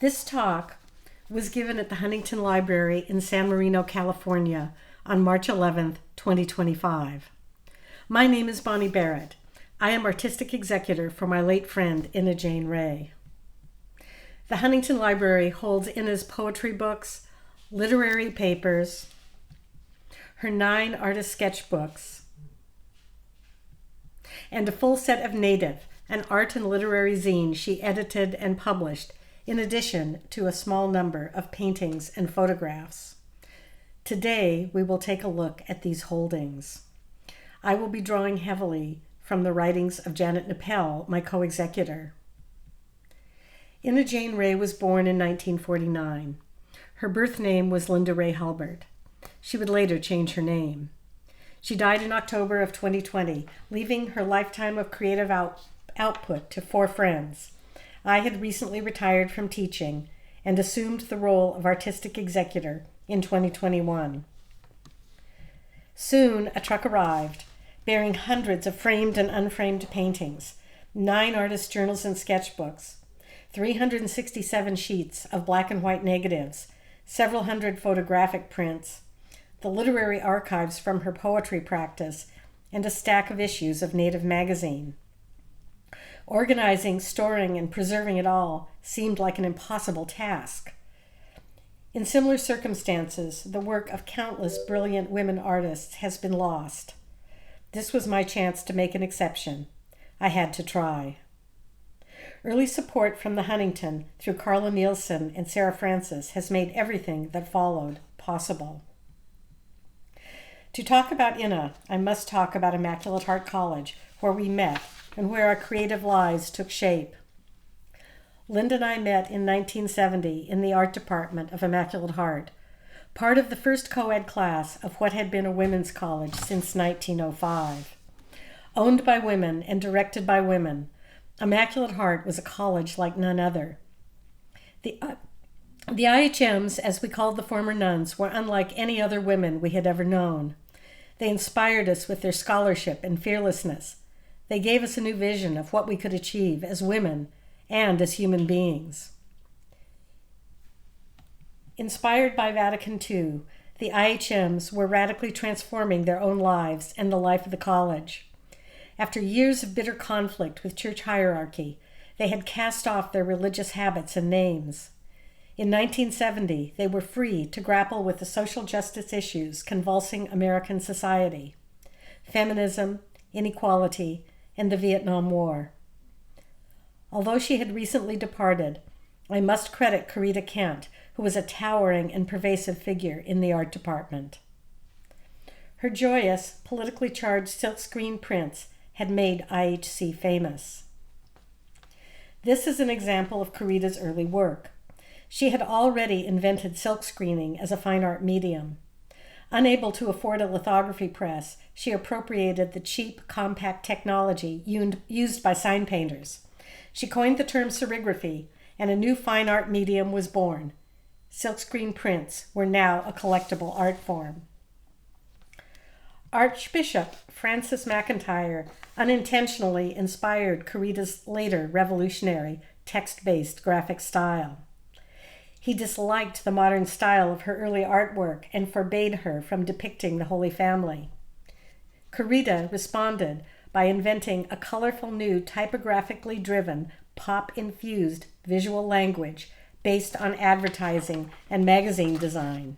This talk was given at the Huntington Library in San Marino, California on March 11th, 2025. My name is Bonnie Barrett. I am artistic executor for my late friend, Ina Jane Ray. The Huntington Library holds Ina's poetry books, literary papers, her 9 artist sketchbooks, and a full set of Native, an art and literary zine she edited and published, in addition to a small number of paintings and photographs. Today, we will take a look at these holdings. I will be drawing heavily from the writings of Janet Nippel, my co-executor. Ina Jane Ray was born in 1949. Her birth name was Linda Ray Hulbert. She would later change her name. She died in October of 2020, leaving her lifetime of creative output to 4 friends. I had recently retired from teaching and assumed the role of artistic executor in 2021. Soon, a truck arrived, bearing hundreds of framed and unframed paintings, 9 artist journals and sketchbooks, 367 sheets of black and white negatives, several hundred photographic prints, the literary archives from her poetry practice, and a stack of issues of Native magazine. Organizing, storing, and preserving it all seemed like an impossible task. In similar circumstances, the work of countless brilliant women artists has been lost. This was my chance to make an exception. I had to try. Early support from the Huntington through Carla Nielsen and Sarah Francis has made everything that followed possible. To talk about Ina, I must talk about Immaculate Heart College, where we met and where our creative lives took shape. Linda and I met in 1970 in the art department of Immaculate Heart, part of the first co-ed class of what had been a women's college since 1905. Owned by women and directed by women, Immaculate Heart was a college like none other. The IHMs, as we called the former nuns, were unlike any other women we had ever known. They inspired us with their scholarship and fearlessness. They gave us a new vision of what we could achieve as women and as human beings. Inspired by Vatican II, the IHMs were radically transforming their own lives and the life of the college. After years of bitter conflict with church hierarchy, they had cast off their religious habits and names. In 1970, they were free to grapple with the social justice issues convulsing American society: feminism, inequality, and the Vietnam War. Although she had recently departed, I must credit Corita Kent, who was a towering and pervasive figure in the art department. Her joyous, politically charged silkscreen prints had made IHC famous. This is an example of Corita's early work. She had already invented silkscreening as a fine art medium. Unable to afford a lithography press, she appropriated the cheap, compact technology used by sign painters. She coined the term serigraphy, and a new fine art medium was born. Silkscreen prints were now a collectible art form. Archbishop Francis McIntyre unintentionally inspired Corita's later revolutionary text-based graphic style. He disliked the modern style of her early artwork and forbade her from depicting the Holy Family. Corita responded by inventing a colorful new typographically driven, pop-infused visual language based on advertising and magazine design.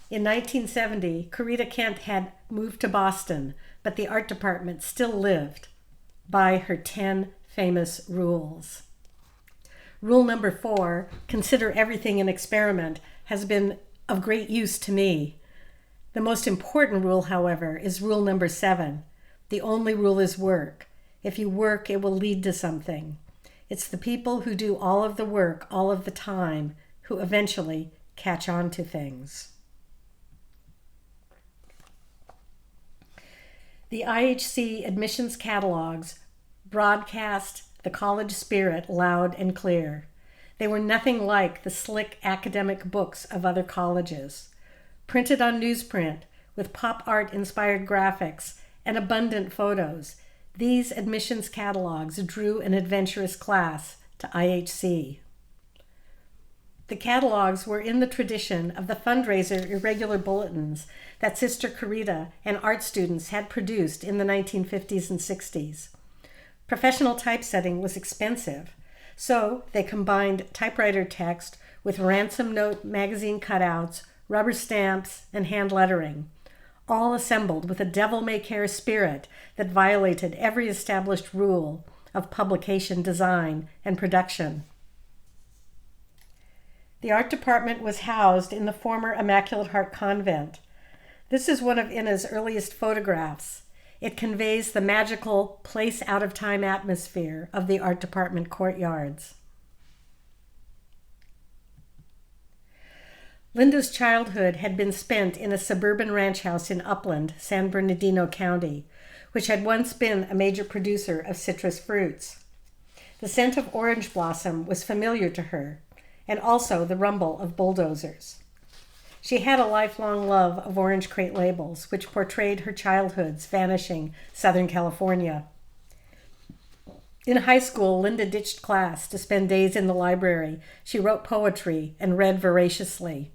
In 1970, Corita Kent had moved to Boston, but the art department still lived by her 10 famous rules. Rule number 4, consider everything an experiment, has been of great use to me. The most important rule, however, is rule number 7. The only rule is work. If you work, it will lead to something. It's the people who do all of the work all of the time who eventually catch on to things. The IHC admissions catalogs broadcast the college spirit loud and clear. They were nothing like the slick academic books of other colleges. Printed on newsprint with pop art-inspired graphics and abundant photos, these admissions catalogs drew an adventurous class to IHC. The catalogs were in the tradition of the fundraiser irregular bulletins that Sister Corita and art students had produced in the 1950s and 60s. Professional typesetting was expensive, so they combined typewriter text with ransom note magazine cutouts, rubber stamps, and hand lettering, all assembled with a devil-may-care spirit that violated every established rule of publication design and production. The art department was housed in the former Immaculate Heart Convent. This is one of Ina's earliest photographs. It conveys the magical place-out-of-time atmosphere of the art department courtyards. Linda's childhood had been spent in a suburban ranch house in Upland, San Bernardino County, which had once been a major producer of citrus fruits. The scent of orange blossom was familiar to her, and also the rumble of bulldozers. She had a lifelong love of orange crate labels, which portrayed her childhood's vanishing Southern California. In high school, Linda ditched class to spend days in the library. She wrote poetry and read voraciously.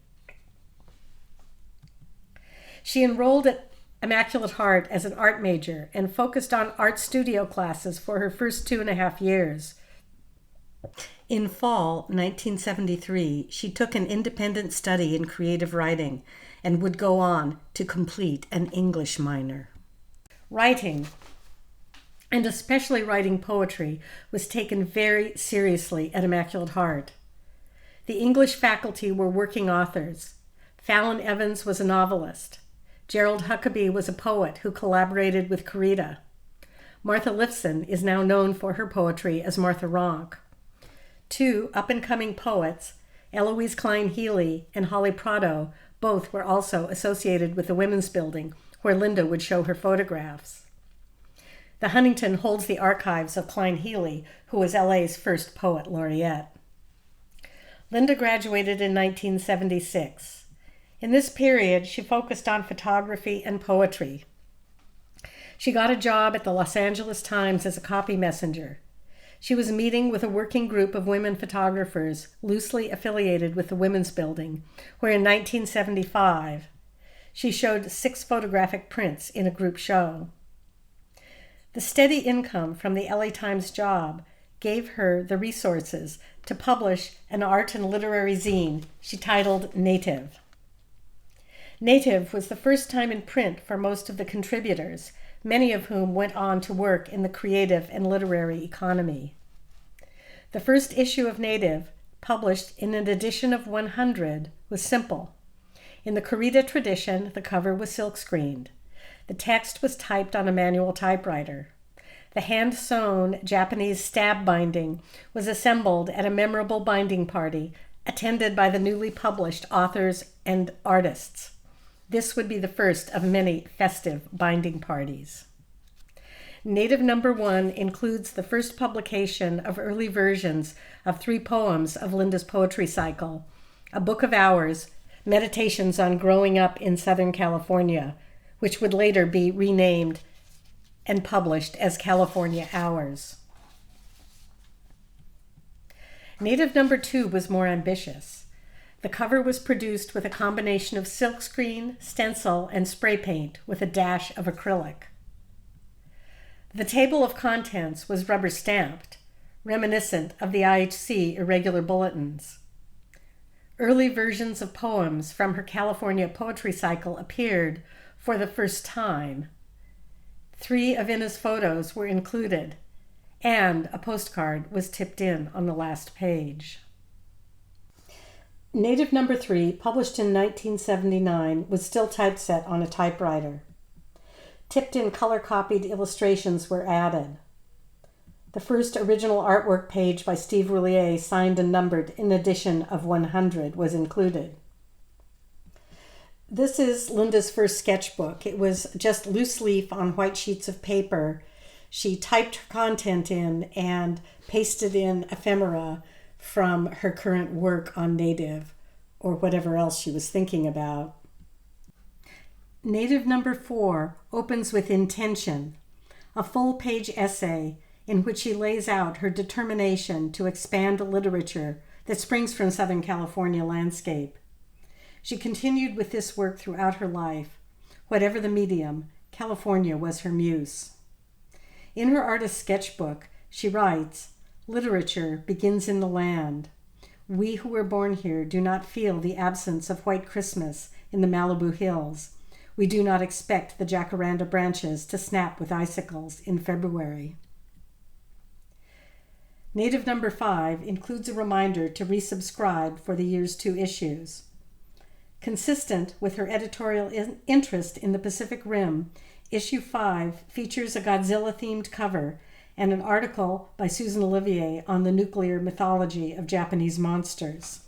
She enrolled at Immaculate Heart as an art major and focused on art studio classes for her first 2.5 years. In fall 1973, she took an independent study in creative writing and would go on to complete an English minor. Writing, and especially writing poetry, was taken very seriously at Immaculate Heart. The English faculty were working authors. Fallon Evans was a novelist. Gerald Huckabee was a poet who collaborated with Corita. Martha Lifson is now known for her poetry as Martha Ronk. Two up-and-coming poets, Eloise Klein-Healy and Holly Prado, both were also associated with the Women's Building, where Linda would show her photographs. The Huntington holds the archives of Klein-Healy, who was LA's first poet laureate. Linda graduated in 1976. In this period, she focused on photography and poetry. She got a job at the Los Angeles Times as a copy messenger. She was meeting with a working group of women photographers loosely affiliated with the Women's Building, where in 1975 she showed 6 photographic prints in a group show. The steady income from the LA Times job gave her the resources to publish an art and literary zine she titled Native. Native was the first time in print for most of the contributors, many of whom went on to work in the creative and literary economy. The first issue of Native, published in an edition of 100, was simple. In the Corita tradition, the cover was silk-screened. The text was typed on a manual typewriter. The hand-sewn Japanese stab binding was assembled at a memorable binding party, attended by the newly published authors and artists. This would be the first of many festive binding parties. Native number 1 includes the first publication of early versions of 3 poems of Linda's poetry cycle, A Book of Hours, Meditations on Growing Up in Southern California, which would later be renamed and published as California Hours. Native number 2 was more ambitious. The cover was produced with a combination of silkscreen, stencil, and spray paint with a dash of acrylic. The table of contents was rubber stamped, reminiscent of the IHC irregular bulletins. Early versions of poems from her California poetry cycle appeared for the first time. 3 of Ina's photos were included, and a postcard was tipped in on the last page. Native number 3, published in 1979, was still typeset on a typewriter. Tipped-in color-copied illustrations were added. The first original artwork page by Steve Roulier, signed and numbered in edition of 100, was included. This is Linda's first sketchbook. It was just loose leaf on white sheets of paper. She typed her content in and pasted in ephemera from her current work on Native, or whatever else she was thinking about. Native number 4 opens with Intention, a full-page essay in which she lays out her determination to expand a literature that springs from Southern California landscape. She continued with this work throughout her life. Whatever the medium, California was her muse. In her artist sketchbook, she writes, "Literature begins in the land. We who were born here do not feel the absence of white Christmas in the Malibu hills. We do not expect the jacaranda branches to snap with icicles in February." Native number 5 includes a reminder to resubscribe for the year's 2 issues. Consistent with her editorial interest in the Pacific Rim, issue 5 features a Godzilla-themed cover and an article by Susan Olivier on the nuclear mythology of Japanese monsters.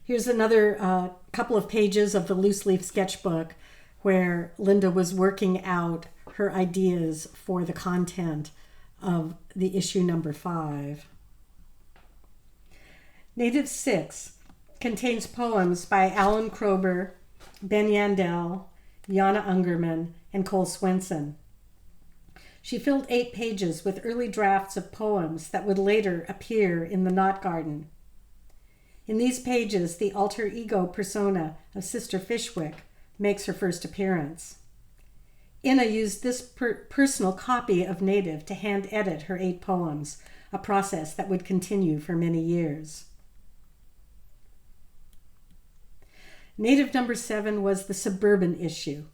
Here's another couple of pages of the loose leaf sketchbook where Linda was working out her ideas for the content of the issue number 5. Native 6 contains poems by Alan Kroeber, Ben Yandel, Jana Ungerman, and Cole Swenson. She filled 8 pages with early drafts of poems that would later appear in the Knot Garden. In these pages, the alter ego persona of Sister Fishwick makes her first appearance. Inna used this personal copy of Native to hand edit her 8 poems, a process that would continue for many years. Native number 7 was the suburban issue.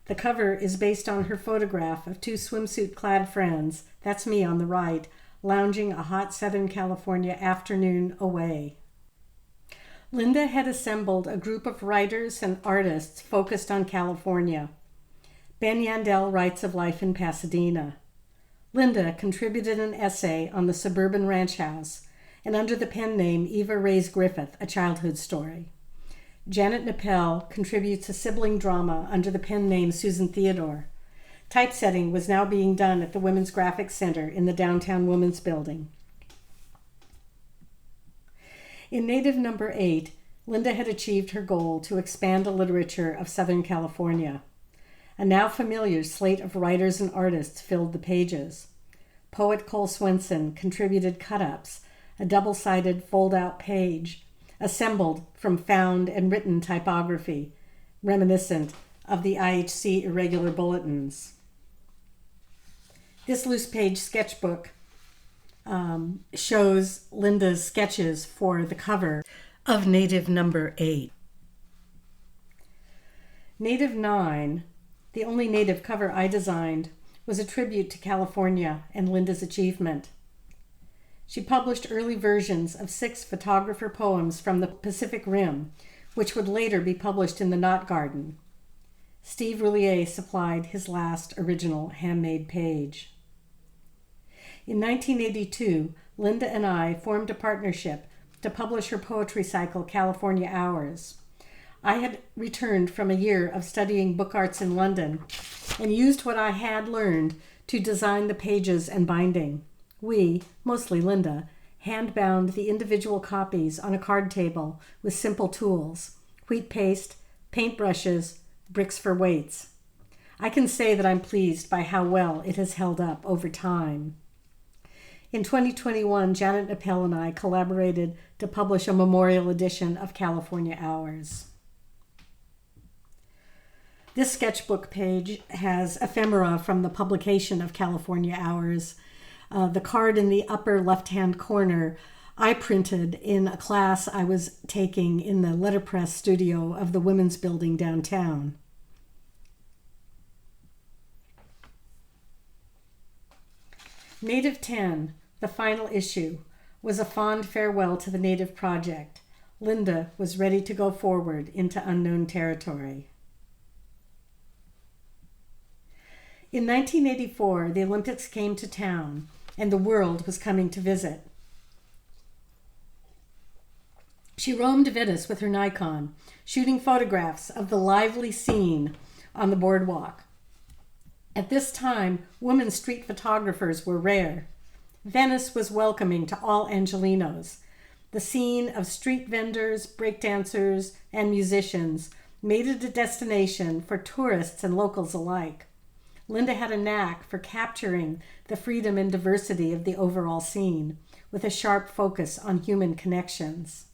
The cover is based on her photograph of 2 swimsuit-clad friends, that's me on the right, lounging a hot Southern California afternoon away. Linda had assembled a group of writers and artists focused on California. Ben Yandel writes of life in Pasadena. Linda contributed an essay on the suburban ranch house, and under the pen name Eva Reyes Griffith, a childhood story. Janet Nippel contributes a sibling drama under the pen name Susan Theodore. Typesetting was now being done at the Women's Graphics Center in the downtown Women's Building. In Native number 8, Linda had achieved her goal to expand the literature of Southern California. A now familiar slate of writers and artists filled the pages. Poet Cole Swenson contributed cut-ups, a double-sided fold-out page, assembled from found and written typography, reminiscent of the IHC irregular bulletins. This loose page sketchbook shows Linda's sketches for the cover of Native number 8. Native 9, the only Native cover I designed, was a tribute to California and Linda's achievement. She published early versions of 6 photographer poems from the Pacific Rim, which would later be published in the Knot Garden. Steve Roulier supplied his last original handmade page. In 1982, Linda and I formed a partnership to publish her poetry cycle, California Hours. I had returned from a year of studying book arts in London and used what I had learned to design the pages and binding. We, mostly Linda, hand-bound the individual copies on a card table with simple tools, wheat paste, paintbrushes, bricks for weights. I can say that I'm pleased by how well it has held up over time. In 2021, Janet Nippel and I collaborated to publish a memorial edition of California Hours. This sketchbook page has ephemera from the publication of California Hours. The card in the upper left-hand corner I printed in a class I was taking in the letterpress studio of the Women's Building downtown. Native 10, the final issue, was a fond farewell to the Native project. Linda was ready to go forward into unknown territory. In 1984, the Olympics came to town, and the world was coming to visit. She roamed Venice with her Nikon, shooting photographs of the lively scene on the boardwalk. At this time, women street photographers were rare. Venice was welcoming to all Angelenos. The scene of street vendors, breakdancers, and musicians made it a destination for tourists and locals alike. Linda had a knack for capturing the freedom and diversity of the overall scene, with a sharp focus on human connections.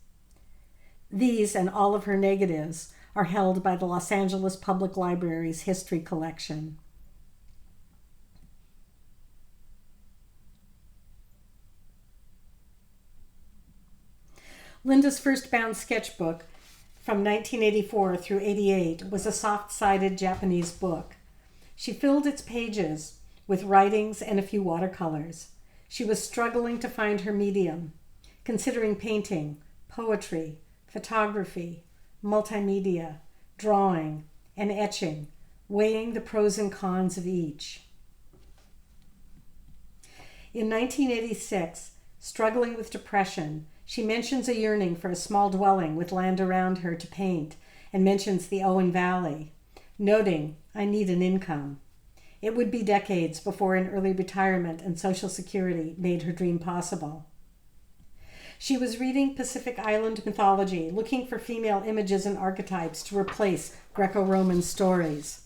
These and all of her negatives are held by the Los Angeles Public Library's history collection. Linda's first bound sketchbook from 1984 through 88 was a soft-sided Japanese book. She filled its pages with writings and a few watercolors. She was struggling to find her medium, considering painting, poetry, photography, multimedia, drawing, and etching, weighing the pros and cons of each. In 1986, struggling with depression, she mentions a yearning for a small dwelling with land around her to paint and mentions the Owen Valley, noting, "I need an income." It would be decades before an early retirement and Social Security made her dream possible. She was reading Pacific Island mythology, looking for female images and archetypes to replace Greco-Roman stories.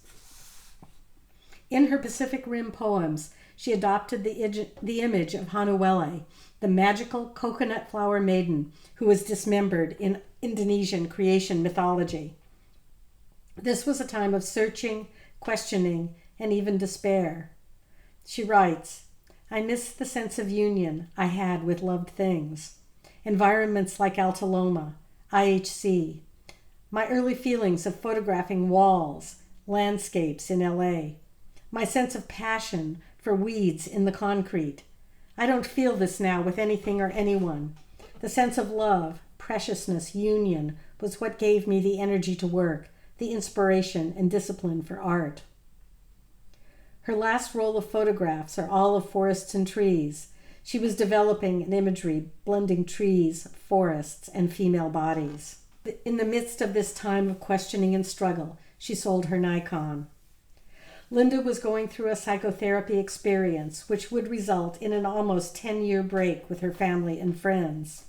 In her Pacific Rim poems, she adopted the image of Hanuele, the magical coconut flower maiden who was dismembered in Indonesian creation mythology. This was a time of searching, questioning, and even despair. She writes, "I miss the sense of union I had with loved things. Environments like Alta Loma, IHC, my early feelings of photographing walls, landscapes in LA, my sense of passion for weeds in the concrete. I don't feel this now with anything or anyone. The sense of love, preciousness, union was what gave me the energy to work, the inspiration and discipline for art." Her last roll of photographs are all of forests and trees. She was developing an imagery blending trees, forests, and female bodies. In the midst of this time of questioning and struggle, she sold her Nikon. Linda was going through a psychotherapy experience which would result in an almost 10-year break with her family and friends.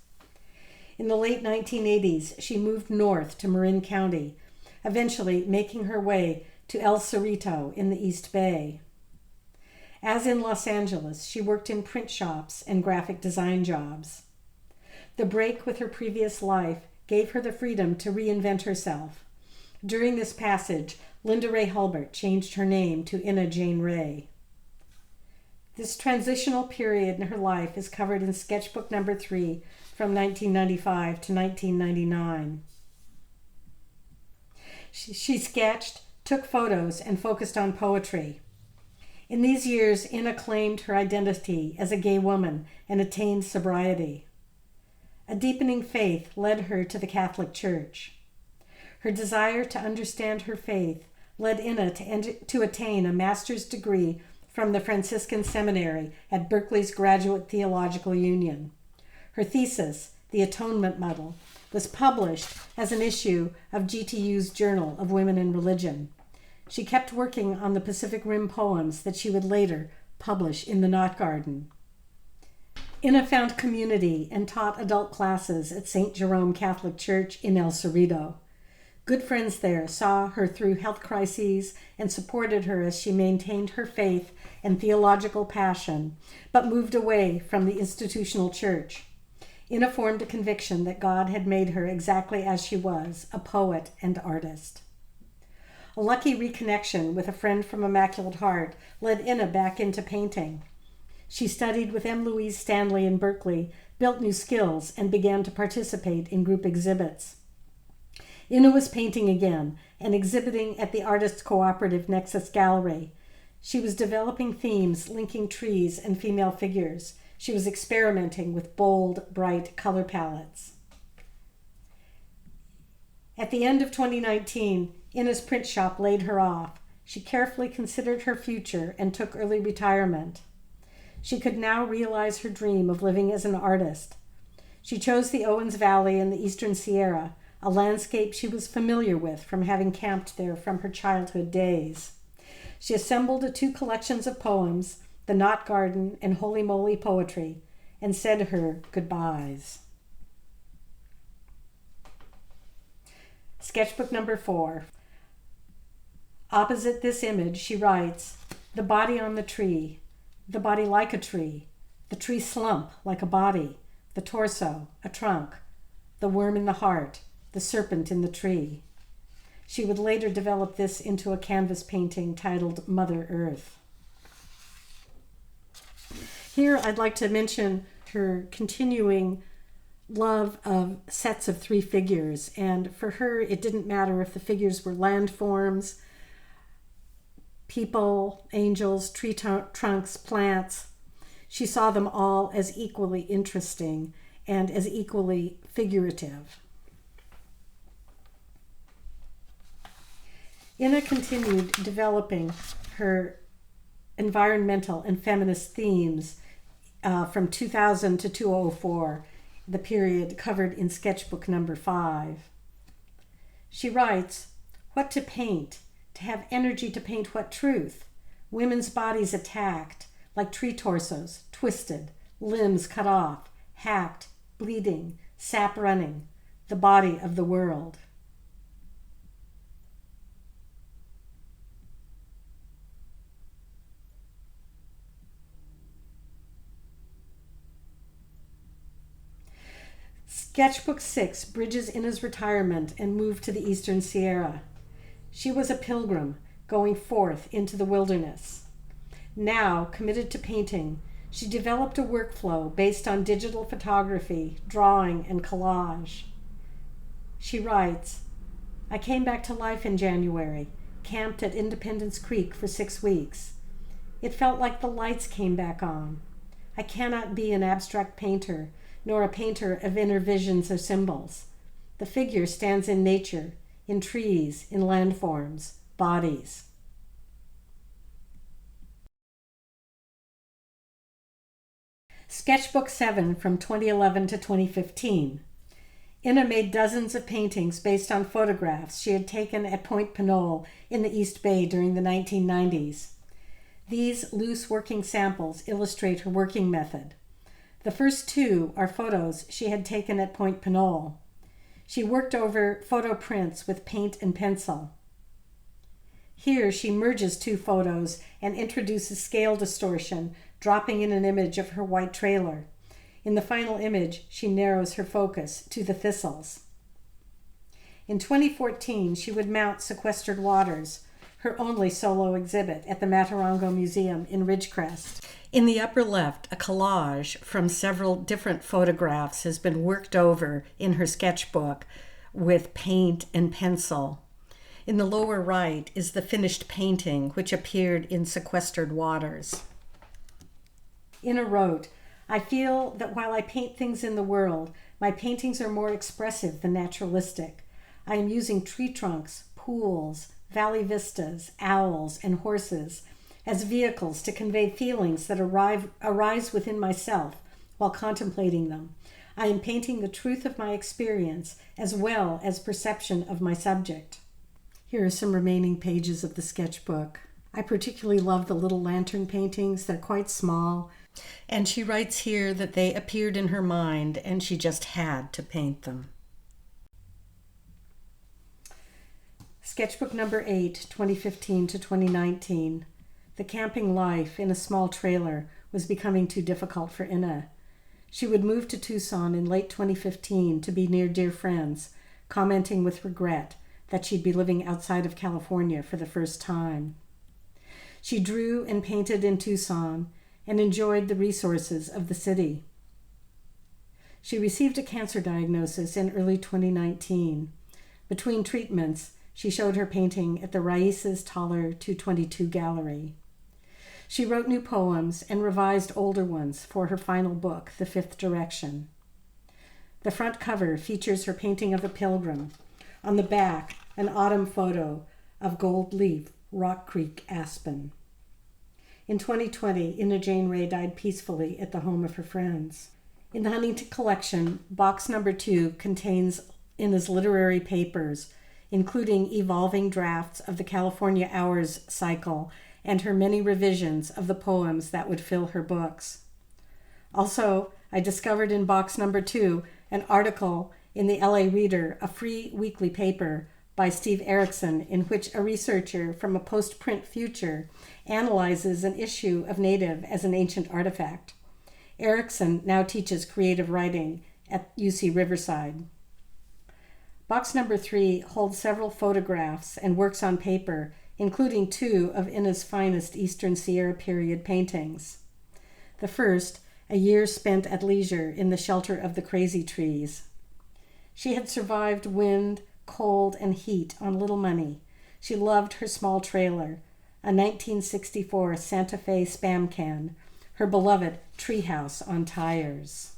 In the late 1980s, she moved north to Marin County, eventually making her way to El Cerrito in the East Bay. As in Los Angeles, she worked in print shops and graphic design jobs. The break with her previous life gave her the freedom to reinvent herself. During this passage, Linda Ray Hulbert changed her name to Inna Jane Ray. This transitional period in her life is covered in sketchbook number 3 from 1995 to 1999. She sketched, took photos, and focused on poetry. In these years, Inna claimed her identity as a gay woman and attained sobriety. A deepening faith led her to the Catholic Church. Her desire to understand her faith led Inna to attain a master's degree from the Franciscan Seminary at Berkeley's Graduate Theological Union. Her thesis, The Atonement Muddle, was published as an issue of GTU's Journal of Women in Religion. She kept working on the Pacific Rim poems that she would later publish in the Knot Garden. Inna found community and taught adult classes at St. Jerome Catholic Church in El Cerrito. Good friends there saw her through health crises and supported her as she maintained her faith and theological passion, but moved away from the institutional church. Inna formed a conviction that God had made her exactly as she was, a poet and artist. A lucky reconnection with a friend from Immaculate Heart led Inna back into painting. She studied with M. Louise Stanley in Berkeley, built new skills, and began to participate in group exhibits. Inna was painting again and exhibiting at the Artists Cooperative Nexus Gallery. She was developing themes linking trees and female figures. She was experimenting with bold, bright color palettes. At the end of 2019, Inna's print shop laid her off. She carefully considered her future and took early retirement. She could now realize her dream of living as an artist. She chose the Owens Valley in the Eastern Sierra, a landscape she was familiar with from having camped there from her childhood days. She assembled 2 collections of poems, The Knot Garden and Holy Moly Poetry, and said her goodbyes. Sketchbook number 4. Opposite this image, she writes, the body on the tree, the body like a tree, the tree slump like a body, the torso, a trunk, the worm in the heart, the serpent in the tree. She would later develop this into a canvas painting titled Mother Earth. Here I'd like to mention her continuing love of sets of 3 figures, and for her it didn't matter if the figures were landforms, people, angels, tree trunks, plants. She saw them all as equally interesting and as equally figurative. Inna continued developing her environmental and feminist themes from 2000 to 2004, the period covered in sketchbook number 5. She writes, "What to paint? To have energy to paint what truth? Women's bodies attacked, like tree torsos, twisted, limbs cut off, hacked, bleeding, sap running, the body of the world." Sketchbook 6 bridges Inna's retirement and move to the Eastern Sierra. She was a pilgrim going forth into the wilderness. Now, committed to painting, she developed a workflow based on digital photography, drawing, and collage. She writes, "I came back to life in January, camped at Independence Creek for 6 weeks. It felt like the lights came back on. I cannot be an abstract painter, nor a painter of inner visions or symbols. The figure stands in nature, in trees, in landforms, bodies." Sketchbook 7 from 2011 to 2015. Inna made dozens of paintings based on photographs she had taken at Point Pinole in the East Bay during the 1990s. These loose working samples illustrate her working method. The first 2 are photos she had taken at Point Pinole. She worked over photo prints with paint and pencil. Here she merges 2 photos and introduces scale distortion, dropping in an image of her white trailer. In the final image, she narrows her focus to the thistles. In 2014, she would mount Sequestered Waters, her only solo exhibit at the Matarongo Museum in Ridgecrest. In the upper left, a collage from several different photographs has been worked over in her sketchbook with paint and pencil. In the lower right is the finished painting, which appeared in Sequestered Waters. Inna wrote, "I feel that while I paint things in the world, my paintings are more expressive than naturalistic. I am using tree trunks, pools, valley vistas, owls, and horses as vehicles to convey feelings that arise within myself while contemplating them. I am painting the truth of my experience as well as perception of my subject." Here are some remaining pages of the sketchbook. I particularly love the little lantern paintings. They're quite small. And she writes here that they appeared in her mind and she just had to paint them. Sketchbook number 8, 2015 to 2019. The camping life in a small trailer was becoming too difficult for Inna. She would move to Tucson in late 2015 to be near dear friends, commenting with regret that she'd be living outside of California for the first time. She drew and painted in Tucson and enjoyed the resources of the city. She received a cancer diagnosis in early 2019. Between treatments, she showed her painting at the Raíces Taller 222 Gallery. She wrote new poems and revised older ones for her final book, The Fifth Direction. The front cover features her painting of a pilgrim. On the back, an autumn photo of Gold Leaf, Rock Creek Aspen. In 2020, Inna Jane Ray died peacefully at the home of her friends. In the Huntington collection, box number 2 contains Inna's literary papers, including evolving drafts of the California Hours cycle and her many revisions of the poems that would fill her books. Also, I discovered in box number 2 an article in the LA Reader, a free weekly paper, by Steve Erickson, in which a researcher from a post-print future analyzes an issue of Native as an ancient artifact. Erickson now teaches creative writing at UC Riverside. Box number 3 holds several photographs and works on paper, including 2 of Ina's finest Eastern Sierra period paintings. The first, a year spent at leisure in the shelter of the crazy trees. She had survived wind, cold, and heat on little money. She loved her small trailer, a 1964 Santa Fe Spam can, her beloved treehouse on tires.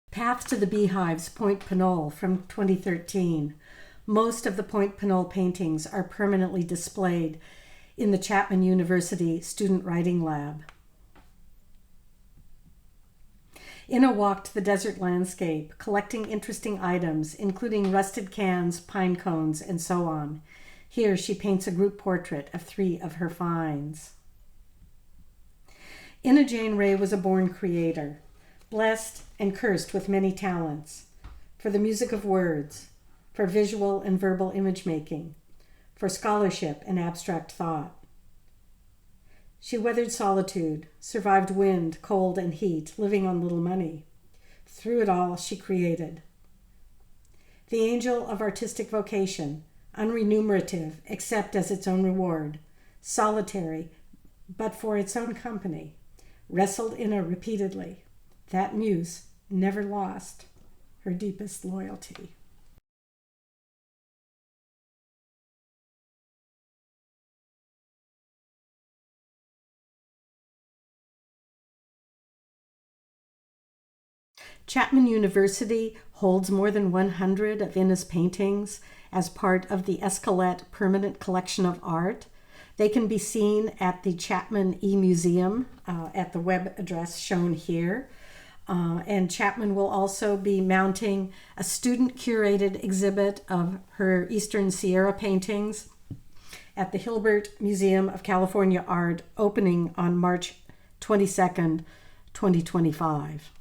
Path to the Beehives, Point Pinole from 2013. Most of the Point Pinole paintings are permanently displayed in the Chapman University Student Writing Lab. Ina walked the desert landscape, collecting interesting items, including rusted cans, pine cones, and so on. Here she paints a group portrait of 3 of her finds. Ina Jane Ray was a born creator, blessed and cursed with many talents, for the music of words, for visual and verbal image making, for scholarship and abstract thought. She weathered solitude, survived wind, cold, and heat, living on little money. Through it all, she created. The angel of artistic vocation, unremunerative except as its own reward, solitary but for its own company, wrestled Ina repeatedly. That muse never lost her deepest loyalty. Chapman University holds more than 100 of Ina's paintings as part of the Escalette Permanent Collection of Art. They can be seen at the Chapman E-Museum at the web address shown here. And Chapman will also be mounting a student-curated exhibit of her Eastern Sierra paintings at the Hilbert Museum of California Art, opening on March 22nd, 2025.